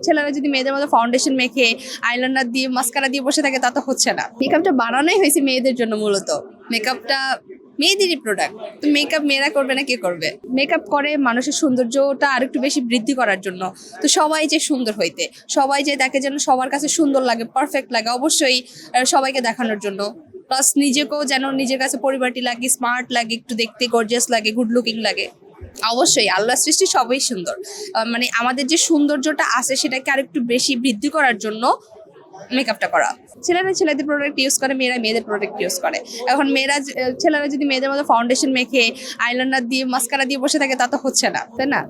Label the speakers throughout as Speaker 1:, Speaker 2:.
Speaker 1: ছেলেরা যদি মেয়েদের মতো ফাউন্ডেশন মেখে আইলাইনার দিয়ে মাস্কারা দিয়ে বসে থাকে তা তো হচ্ছে না। মেকআপটা বানানোই হয়েছে মেয়েদের জন্য মূলত। মেকআপটা মেয়েদেরই প্রোডাক্ট, তো মেকআপ মেয়েরা করবে না কে করবে? মেকআপ করে মানুষের সৌন্দর্যটা আরেকটু বেশি বৃদ্ধি করার জন্য। তো সবাই যে সুন্দর হইতে, সবাই যে দেখে যেন সবার কাছে সুন্দর লাগে, পারফেক্ট লাগে, অবশ্যই সবাইকে দেখানোর জন্য। প্লাস নিজেকেও যেন নিজের কাছে পরিপাটি লাগে, স্মার্ট লাগে, একটু দেখতে গর্জিয়াস লাগে, গুড লুকিং লাগে। অবশ্যই আল্লাহর সৃষ্টি সবই সুন্দর, মানে আমাদের যে সৌন্দর্যটা আছে সেটাকে আরেকটু বেশি বৃদ্ধি করার জন্য মেকআপটা করা। ছেলেরা ছেলেদের প্রোডাক্ট ইউজ করে, মেয়েরা মেয়েদের প্রোডাক্ট ইউজ করে। এখন ছেলেরা যদি মেয়েদের মতো ফাউন্ডেশন মেখে আইলাইনার দিয়ে মাস্কারা দিয়ে বসে থাকে তা তো হচ্ছে না, তাই না?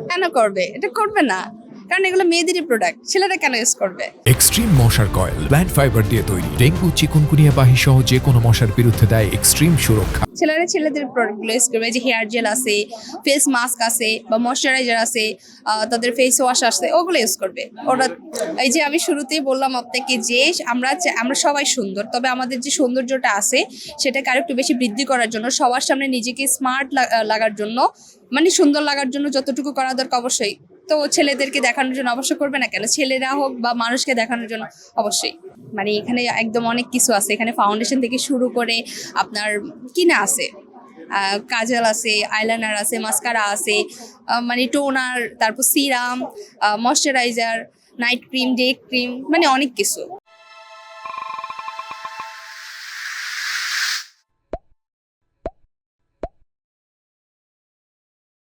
Speaker 1: কেন করবে? এটা করবে না, কারণ এগুলো মেয়েদেরই প্রোডাক্ট। ছেলেরা কেন ইউজ করবে?
Speaker 2: এক্সট্রিম মশার কয়েল প্ল্যান্ট ফাইবার দিয়ে তৈরি, ডেঙ্গু চিকুনগুনিয়া বাহি সহ যে কোনো মশার বিরুদ্ধে দেয় এক্সট্রিম সুরক্ষা।
Speaker 1: ছেলেরা ছেলেদের প্রোডাক্টগুলো ইউজ করবে, যে হেয়ার জেল আছে, ফেস মাস্ক আছে, বা ময়শ্চারাইজার আছে, তাদের ফেস ওয়াশ আছে, ওগুলো ইউজ করবে ওরা। এই যে আমি শুরুতেই বললাম আপনাকে যে আমরা সবাই সুন্দর, তবে আমাদের যে সৌন্দর্যটা আছে সেটাকে আরেকটু বেশি বৃদ্ধি করার জন্য, সবার সামনে নিজেকে স্মার্ট লাগার জন্য, মানে সুন্দর লাগার জন্য যতটুকু করা দরকার অবশ্যই। তো ছেলেদেরকে দেখানোর জন্য অবশ্যই করবে না কেন? ছেলেরা হোক বা মানুষকে দেখানোর জন্য অবশ্যই। মানে এখানে একদম অনেক কিছু আছে, এখানে ফাউন্ডেশন থেকে শুরু করে আপনার কিনা আছে, কাজল আছে, আইলাইনার আছে, মাস্কারা আছে, মানে টোনার, তারপর serum, moisturiser, night cream, day cream, মানে অনেক কিছু।